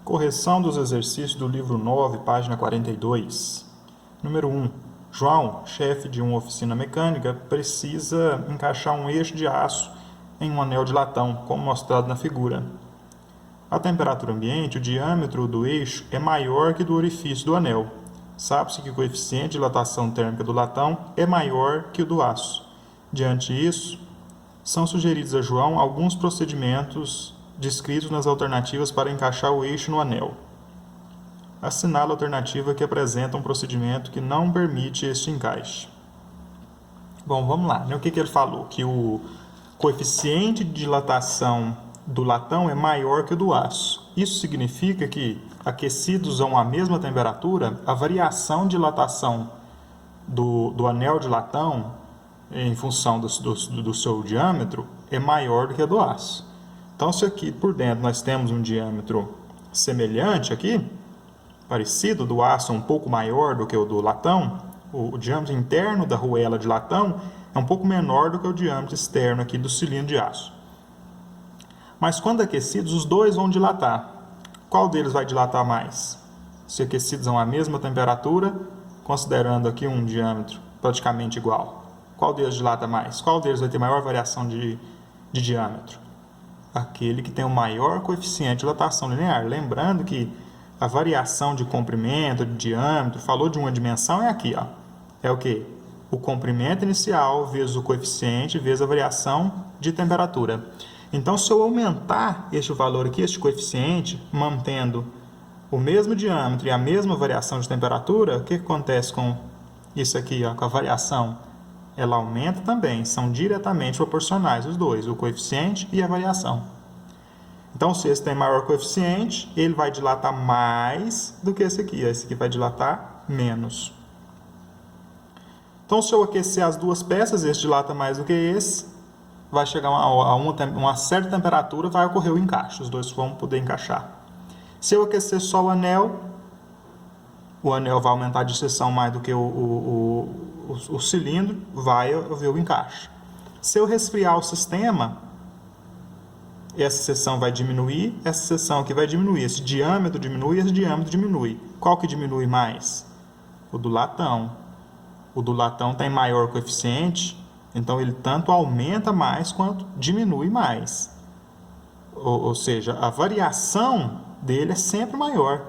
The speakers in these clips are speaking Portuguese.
Correção dos exercícios do livro 9, página 42. Número 1. João, chefe de uma oficina mecânica, precisa encaixar um eixo de aço em um anel de latão, como mostrado na figura. A temperatura ambiente, o diâmetro do eixo é maior que do orifício do anel. Sabe-se que o coeficiente de dilatação térmica do latão é maior que o do aço. Diante disso, são sugeridos a João alguns procedimentos descritos nas alternativas para encaixar o eixo no anel. Assinala a alternativa que apresenta um procedimento que não permite este encaixe. Bom, vamos lá. O que ele falou? Que o coeficiente de dilatação do latão é maior que o do aço. Isso significa que, aquecidos a uma mesma temperatura, a variação de dilatação do anel de latão, em função do seu diâmetro, é maior do que a do aço. Então, se aqui por dentro nós temos um diâmetro semelhante aqui, parecido, do aço um pouco maior do que o do latão, o diâmetro interno da arruela de latão é um pouco menor do que o diâmetro externo aqui do cilindro de aço. Mas quando aquecidos, os dois vão dilatar. Qual deles vai dilatar mais? Se aquecidos a uma mesma temperatura, considerando aqui um diâmetro praticamente igual. Qual deles dilata mais? Qual deles vai ter maior variação de diâmetro? Aquele que tem o maior coeficiente de dilatação linear. Lembrando que a variação de comprimento, de diâmetro, falou de uma dimensão, é aqui, ó. É o quê? O comprimento inicial vezes o coeficiente vezes a variação de temperatura. Então, se eu aumentar este valor aqui, este coeficiente, mantendo o mesmo diâmetro e a mesma variação de temperatura, o que acontece com isso aqui, ó, com a variação? Ela aumenta também, são diretamente proporcionais os dois, o coeficiente e a variação. Então, se esse tem maior coeficiente, ele vai dilatar mais do que esse aqui. Esse aqui vai dilatar menos. Então, se eu aquecer as duas peças, esse dilata mais do que esse, vai chegar a uma certa temperatura, vai ocorrer o encaixe. Os dois vão poder encaixar. Se eu aquecer só o anel vai aumentar de seção mais do que o cilindro, vai haver o encaixe. Se eu resfriar o sistema, essa seção vai diminuir, essa seção aqui vai diminuir, esse diâmetro diminui, esse diâmetro diminui. Qual que diminui mais? O do latão. O do latão tem maior coeficiente, então ele tanto aumenta mais quanto diminui mais. Ou seja, a variação dele é sempre maior.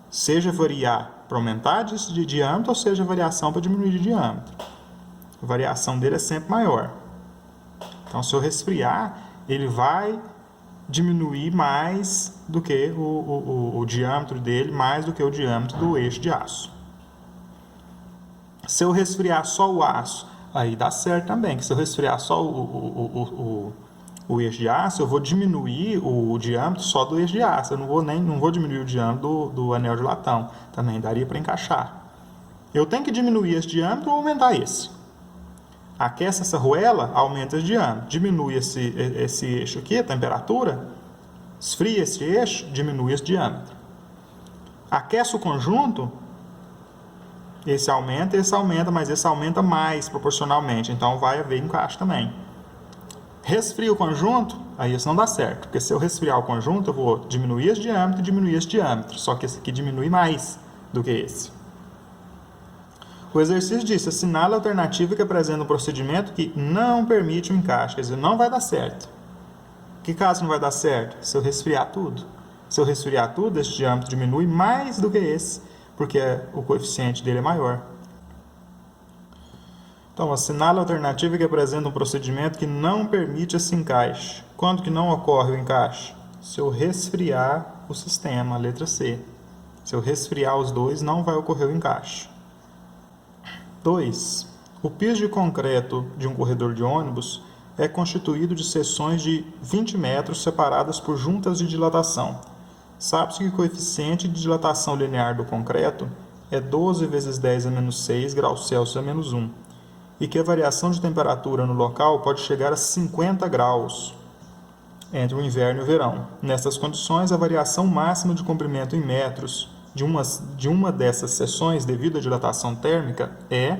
Seja variar para aumentar de diâmetro, ou seja, variação para diminuir de diâmetro. A variação dele é sempre maior. Então, se eu resfriar, ele vai diminuir mais do que o diâmetro dele, mais do que o diâmetro do eixo de aço. Se eu resfriar só o aço, aí dá certo também, que se eu resfriar só o eixo de aço, eu vou diminuir o diâmetro só do eixo de aço. Eu não vou diminuir o diâmetro do anel de latão. Também daria para encaixar. Eu tenho que diminuir esse diâmetro ou aumentar esse. Aquece essa arruela, aumenta esse diâmetro. Diminui esse eixo aqui, a temperatura. Esfria esse eixo, diminui esse diâmetro. Aquece o conjunto, esse aumenta, mas esse aumenta mais proporcionalmente. Então vai haver encaixe também. Resfria o conjunto, aí isso não dá certo, porque se eu resfriar o conjunto, eu vou diminuir esse diâmetro e diminuir esse diâmetro, só que esse aqui diminui mais do que esse. O exercício diz: assinala a alternativa que apresenta um procedimento que não permite o encaixe, quer dizer, não vai dar certo. Que caso não vai dar certo? Se eu resfriar tudo. Se eu resfriar tudo, esse diâmetro diminui mais do que esse, porque o coeficiente dele é maior. Então, assinala a alternativa que apresenta um procedimento que não permite esse encaixe. Quando que não ocorre o encaixe? Se eu resfriar o sistema, a letra C. Se eu resfriar os dois, não vai ocorrer o encaixe. 2. O piso de concreto de um corredor de ônibus é constituído de seções de 20 metros separadas por juntas de dilatação. Sabe-se que o coeficiente de dilatação linear do concreto é 12 vezes 10 a menos 6 graus Celsius a menos 1. E que a variação de temperatura no local pode chegar a 50 graus entre o inverno e o verão. Nessas condições, a variação máxima de comprimento em metros de uma dessas seções devido à dilatação térmica é...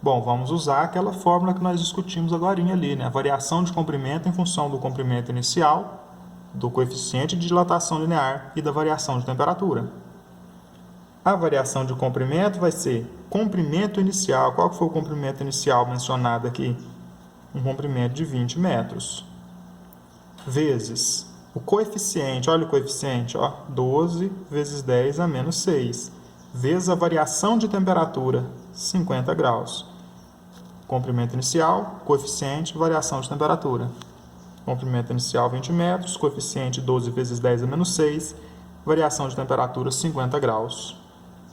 Bom, vamos usar aquela fórmula que nós discutimos agora ali, né? A variação de comprimento em função do comprimento inicial do coeficiente de dilatação linear e da variação de temperatura. A variação de comprimento vai ser comprimento inicial. Qual que foi o comprimento inicial mencionado aqui? Um comprimento de 20 metros. Vezes o coeficiente, olha o coeficiente, ó, 12 vezes 10 a menos 6. Vezes a variação de temperatura, 50 graus. Comprimento inicial, coeficiente, variação de temperatura. Comprimento inicial 20 metros, coeficiente 12 vezes 10 a menos 6, variação de temperatura 50 graus.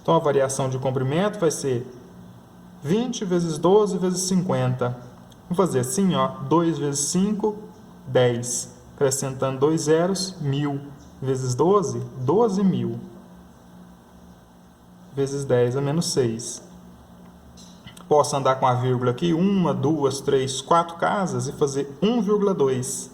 Então a variação de comprimento vai ser 20 vezes 12 vezes 50. Vamos fazer assim, ó, 2 vezes 5, 10. Acrescentando 2 zeros, 1000 vezes 12, 12.000. Vezes 10 a menos 6. Posso andar com a vírgula aqui, 1, 2, 3, 4 casas e fazer 1,2.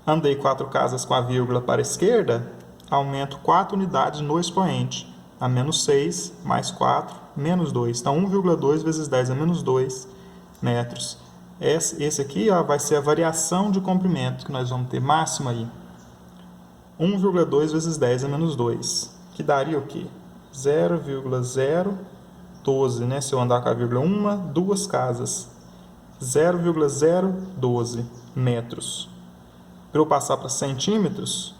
Andei 4 casas com a vírgula para a esquerda, aumento 4 unidades no expoente. A menos 6, mais 4, menos 2. Então, 1,2 vezes 10 a menos 2 metros. Esse aqui, ó, vai ser a variação de comprimento que nós vamos ter máxima aí. 1,2 vezes 10 a menos 2. Que daria o quê? 0,012, né? Se eu andar com a vírgula 1, 2 casas. 0,012 metros. Para eu passar para centímetros,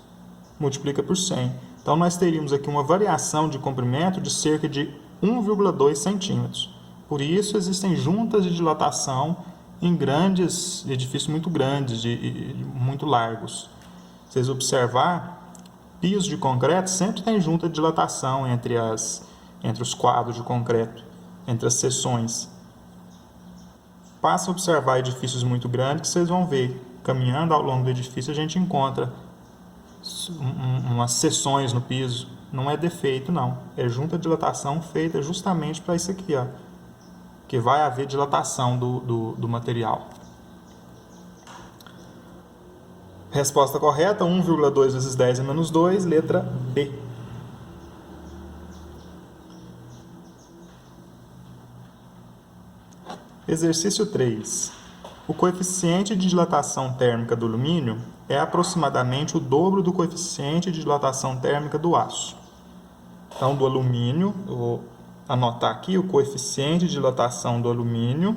multiplica por 100. Então, nós teríamos aqui uma variação de comprimento de cerca de 1,2 centímetros. Por isso, existem juntas de dilatação em grandes edifícios muito grandes, muito largos. Se vocês observar, pisos de concreto sempre tem junta de dilatação entre os quadros de concreto, entre as seções. Passa a observar edifícios muito grandes que vocês vão ver, caminhando ao longo do edifício, a gente encontra umas seções no piso. Não é defeito, não. É junta de dilatação feita justamente para isso aqui, ó, que vai haver dilatação do material. Resposta correta, 1,2 vezes 10 a menos 2, letra B. Exercício 3. O coeficiente de dilatação térmica do alumínio é aproximadamente o dobro do coeficiente de dilatação térmica do aço. Então, do alumínio, eu vou anotar aqui, o coeficiente de dilatação do alumínio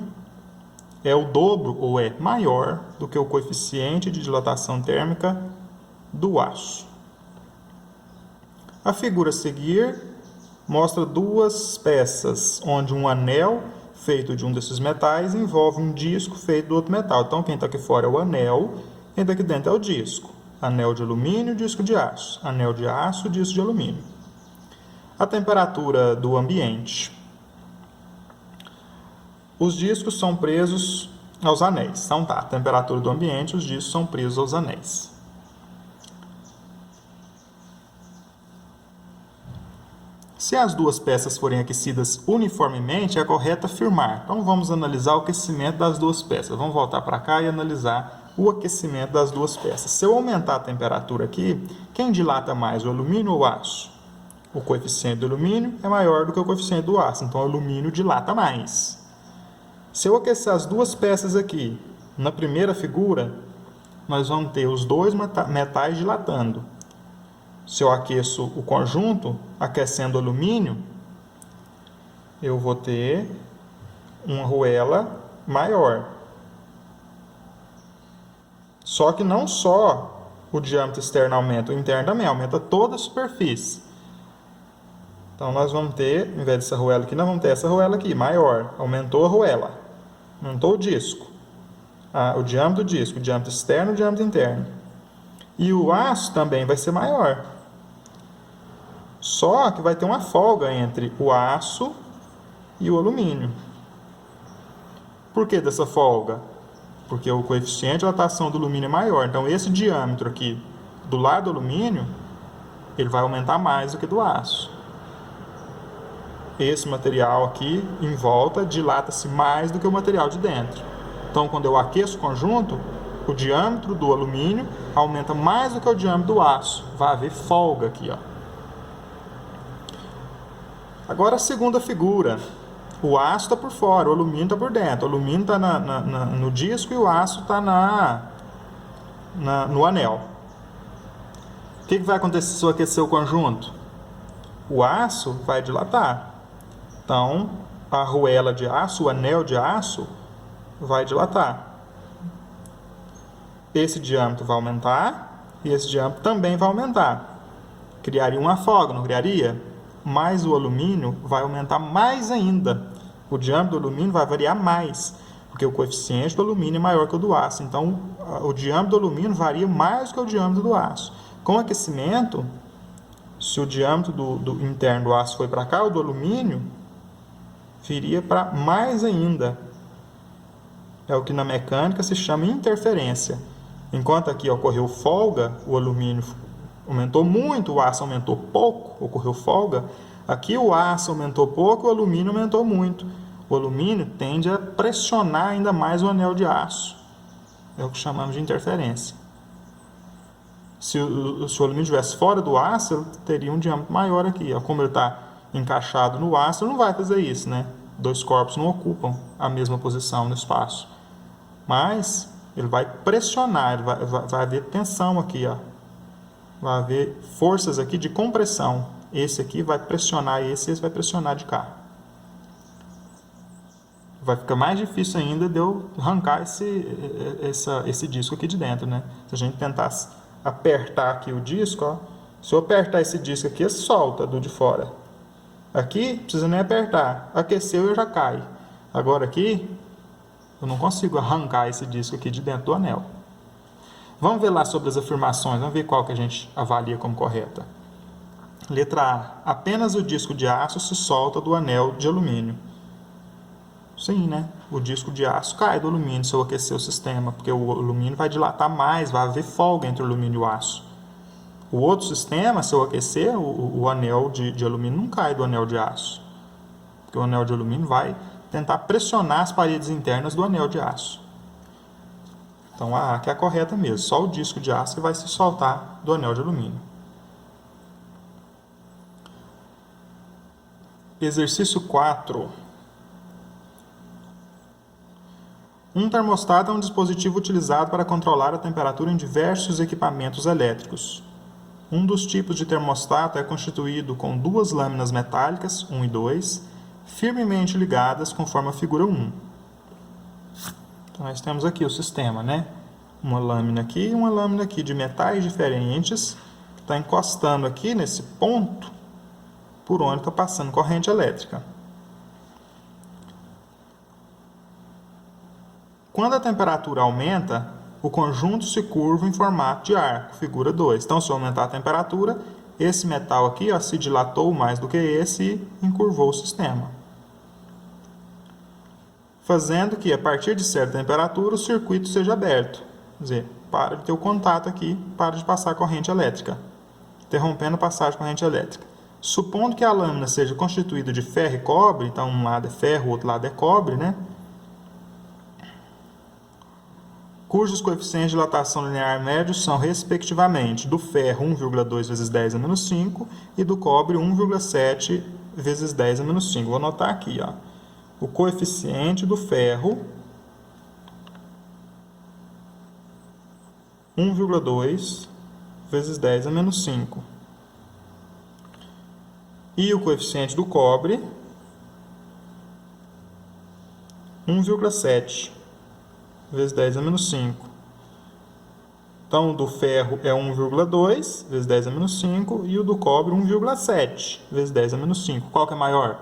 é o dobro ou é maior do que o coeficiente de dilatação térmica do aço. A figura a seguir mostra duas peças, onde um anel feito de um desses metais envolve um disco feito do outro metal. Então, quem está aqui fora é o anel, quem está aqui dentro é o disco. Anel de alumínio, disco de aço. Anel de aço, disco de alumínio. A temperatura do ambiente. Os discos são presos aos anéis. Então tá, a temperatura do ambiente, os discos são presos aos anéis. Se as duas peças forem aquecidas uniformemente, é correto afirmar. Então vamos analisar o aquecimento das duas peças. Vamos voltar para cá e analisar o aquecimento das duas peças. Se eu aumentar a temperatura aqui, quem dilata mais, o alumínio ou o aço? O coeficiente do alumínio é maior do que o coeficiente do aço, então o alumínio dilata mais. Se eu aquecer as duas peças aqui, na primeira figura, nós vamos ter os dois metais dilatando. Se eu aqueço o conjunto, aquecendo o alumínio, eu vou ter uma arruela maior. Só que não só o diâmetro externo aumenta, o interno também aumenta toda a superfície. Então, nós vamos ter, em vez dessa arruela aqui, nós vamos ter essa arruela aqui, maior. Aumentou a arruela. Aumentou o disco. O diâmetro do disco, o diâmetro externo e o diâmetro interno. E o aço também vai ser maior. Só que vai ter uma folga entre o aço e o alumínio. Por que dessa folga? Porque o coeficiente de dilatação do alumínio é maior. Então, esse diâmetro aqui do lado do alumínio, ele vai aumentar mais do que do aço. Esse material aqui, em volta, dilata-se mais do que o material de dentro. Então, quando eu aqueço o conjunto, o diâmetro do alumínio aumenta mais do que o diâmetro do aço. Vai haver folga aqui, ó. Agora, a segunda figura. O aço está por fora, o alumínio está por dentro. O alumínio está no disco e o aço está no anel. que vai acontecer se eu aquecer o conjunto? O aço vai dilatar. Então, a arruela de aço, o anel de aço, vai dilatar. Esse diâmetro vai aumentar e esse diâmetro também vai aumentar. Criaria um afogo, não criaria? Mas o alumínio vai aumentar mais ainda. O diâmetro do alumínio vai variar mais, porque o coeficiente do alumínio é maior que o do aço. Então, o diâmetro do alumínio varia mais que o diâmetro do aço. Com aquecimento, se o diâmetro do interno do aço foi para cá, o do alumínio viria para mais ainda. É o que na mecânica se chama interferência. Enquanto aqui ocorreu folga, o alumínio aumentou muito, o aço aumentou pouco, ocorreu folga. Aqui o aço aumentou pouco, o alumínio aumentou muito. O alumínio tende a pressionar ainda mais o anel de aço. É o que chamamos de interferência. Se o alumínio estivesse fora do aço, ele teria um diâmetro maior aqui. Como ele está encaixado no aço, ele não vai fazer isso, né? Dois corpos não ocupam a mesma posição no espaço. Mas ele vai pressionar, vai haver tensão aqui, ó. Vai haver forças aqui de compressão. Esse aqui vai pressionar esse vai pressionar de cá. Vai ficar mais difícil ainda de eu arrancar esse disco aqui de dentro, né? Se a gente tentasse apertar aqui o disco, ó, se eu apertar esse disco aqui, ele solta do de fora. Aqui, não precisa nem apertar. Aqueceu e já cai. Agora aqui, eu não consigo arrancar esse disco aqui de dentro do anel. Vamos ver lá sobre as afirmações. Vamos ver qual que a gente avalia como correta. Letra A. Apenas o disco de aço se solta do anel de alumínio. Sim, né? O disco de aço cai do alumínio se eu aquecer o sistema, porque o alumínio vai dilatar mais, vai haver folga entre o alumínio e o aço. O outro sistema, se eu aquecer, o anel de alumínio não cai do anel de aço, porque o anel de alumínio vai tentar pressionar as paredes internas do anel de aço. Então a A que é a correta mesmo, só o disco de aço que vai se soltar do anel de alumínio. Exercício 4. Um termostato é um dispositivo utilizado para controlar a temperatura em diversos equipamentos elétricos. Um dos tipos de termostato é constituído com duas lâminas metálicas, 1 e 2, firmemente ligadas conforme a figura 1. Então, nós temos aqui o sistema, né? Uma lâmina aqui e uma lâmina aqui de metais diferentes, que está encostando aqui nesse ponto por onde está passando corrente elétrica. Quando a temperatura aumenta, o conjunto se curva em formato de arco, figura 2. Então, se eu aumentar a temperatura, esse metal aqui, ó, se dilatou mais do que esse e encurvou o sistema. Fazendo que, a partir de certa temperatura, o circuito seja aberto. Quer dizer, para de ter o contato aqui, para de passar a corrente elétrica, interrompendo a passagem de corrente elétrica. Supondo que a lâmina seja constituída de ferro e cobre, então um lado é ferro, o outro lado é cobre, né? Cujos coeficientes de dilatação linear médios são, respectivamente, do ferro 1,2 vezes 10 a menos 5 e do cobre 1,7 vezes 10 a menos 5. Vou anotar aqui, ó. O coeficiente do ferro 1,2 vezes 10 a menos 5. E o coeficiente do cobre 1,7 vezes 10 a menos 5. Então, o do ferro é 1,2 vezes 10 a menos 5 e o do cobre 1,7 vezes 10 a menos 5. Qual que é maior?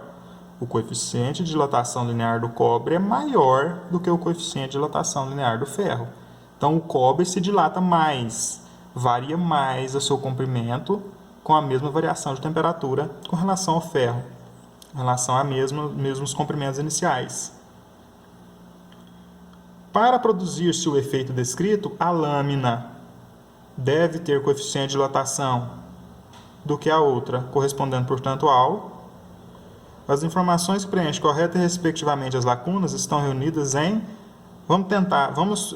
O coeficiente de dilatação linear do cobre é maior do que o coeficiente de dilatação linear do ferro. Então, o cobre se dilata mais, varia mais o seu comprimento com a mesma variação de temperatura com relação ao ferro, em relação a mesmos comprimentos iniciais. Para produzir-se o efeito descrito, a lâmina deve ter coeficiente de dilatação do que a outra, correspondendo, portanto, ao... As informações que preenchem correta e respectivamente as lacunas estão reunidas em... Vamos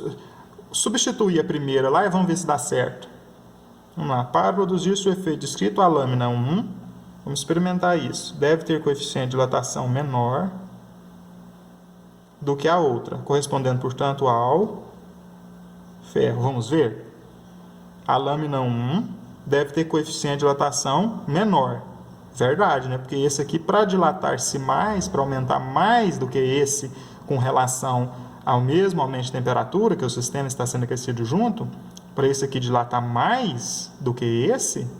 substituir a primeira lá e vamos ver se dá certo. Vamos lá. Para produzir-se o efeito descrito, a lâmina 1, vamos experimentar isso, deve ter coeficiente de dilatação menor do que a outra, correspondendo, portanto, ao ferro. Vamos ver? A lâmina 1 deve ter coeficiente de dilatação menor. Verdade, né? Porque esse aqui, para dilatar-se mais, para aumentar mais do que esse com relação ao mesmo aumento de temperatura, que o sistema está sendo aquecido junto, para esse aqui dilatar mais do que esse,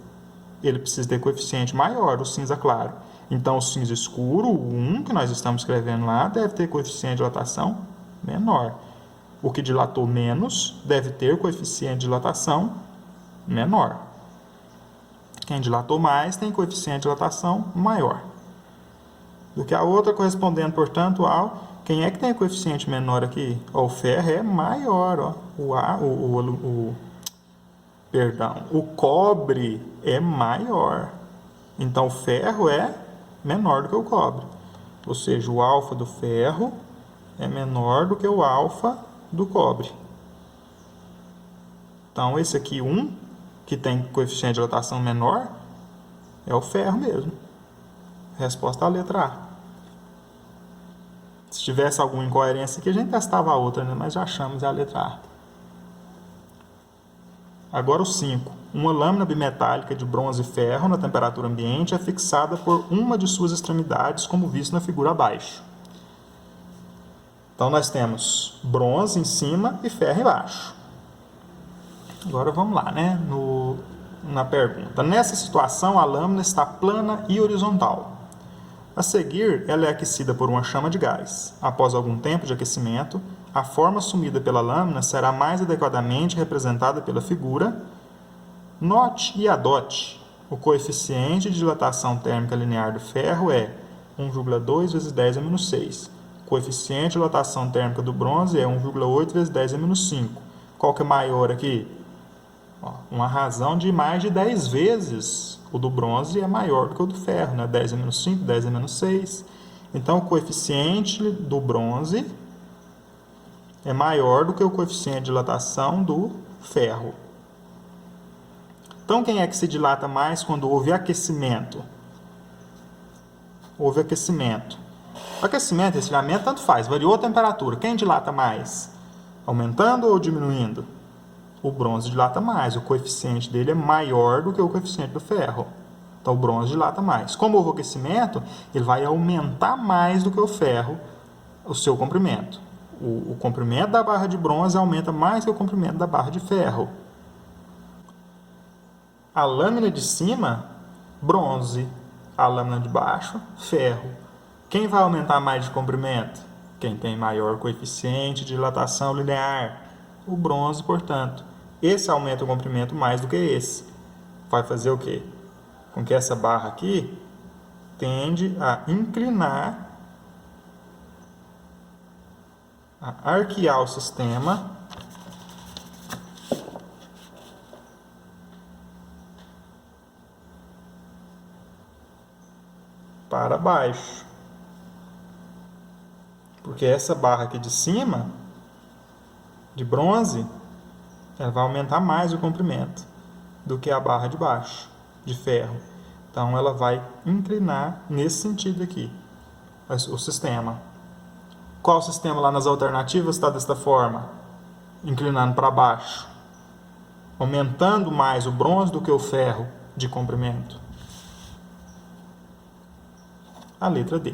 ele precisa ter coeficiente maior, o cinza claro. Então, o cinza escuro, o 1, que nós estamos escrevendo lá, deve ter coeficiente de dilatação menor. O que dilatou menos deve ter coeficiente de dilatação menor. Quem dilatou mais tem coeficiente de dilatação maior do que a outra, correspondendo, portanto, ao... Quem é que tem coeficiente menor aqui? Ó, o ferro é maior. Ó. O cobre é maior. Então, o ferro é menor do que o cobre. Ou seja, o alfa do ferro é menor do que o alfa do cobre. Então, esse aqui, 1, que tem coeficiente de dilatação menor, é o ferro mesmo. Resposta à letra A. Se tivesse alguma incoerência aqui, a gente testava a outra, né? Mas já achamos a letra A. Agora o 5. Uma lâmina bimetálica de bronze e ferro na temperatura ambiente é fixada por uma de suas extremidades, como visto na figura abaixo. Então, nós temos bronze em cima e ferro embaixo. Agora vamos lá, né? Na pergunta. Nessa situação, a lâmina está plana e horizontal. A seguir, ela é aquecida por uma chama de gás. Após algum tempo de aquecimento, a forma assumida pela lâmina será mais adequadamente representada pela figura. Note e adote. O coeficiente de dilatação térmica linear do ferro é 1,2 vezes 10 a menos 6. O coeficiente de dilatação térmica do bronze é 1,8 vezes 10 a menos 5. Qual que é maior aqui? Uma razão de mais de 10 vezes. O do bronze é maior do que o do ferro, né? 10 a menos 5, 10 a menos 6. Então, o coeficiente do bronze é maior do que o coeficiente de dilatação do ferro. Então, quem é que se dilata mais quando houve aquecimento? Houve aquecimento. Aquecimento e resfriamento, tanto faz, variou a temperatura. Quem dilata mais? Aumentando ou diminuindo? O bronze dilata mais, o coeficiente dele é maior do que o coeficiente do ferro. Então, o bronze dilata mais. Como houve aquecimento, ele vai aumentar mais do que o ferro o seu comprimento. O comprimento da barra de bronze aumenta mais que o comprimento da barra de ferro. A lâmina de cima, bronze. A lâmina de baixo, ferro. Quem vai aumentar mais de comprimento? Quem tem maior coeficiente de dilatação linear. O bronze, portanto. Esse aumenta o comprimento mais do que esse. Vai fazer o quê? Com que essa barra aqui tende a inclinar, a arquear o sistema para baixo. Porque essa barra aqui de cima, de bronze, ela vai aumentar mais o comprimento do que a barra de baixo, de ferro. Então, ela vai inclinar nesse sentido aqui, o sistema. Qual sistema lá nas alternativas está desta forma? Inclinando para baixo. Aumentando mais o bronze do que o ferro de comprimento. A letra D.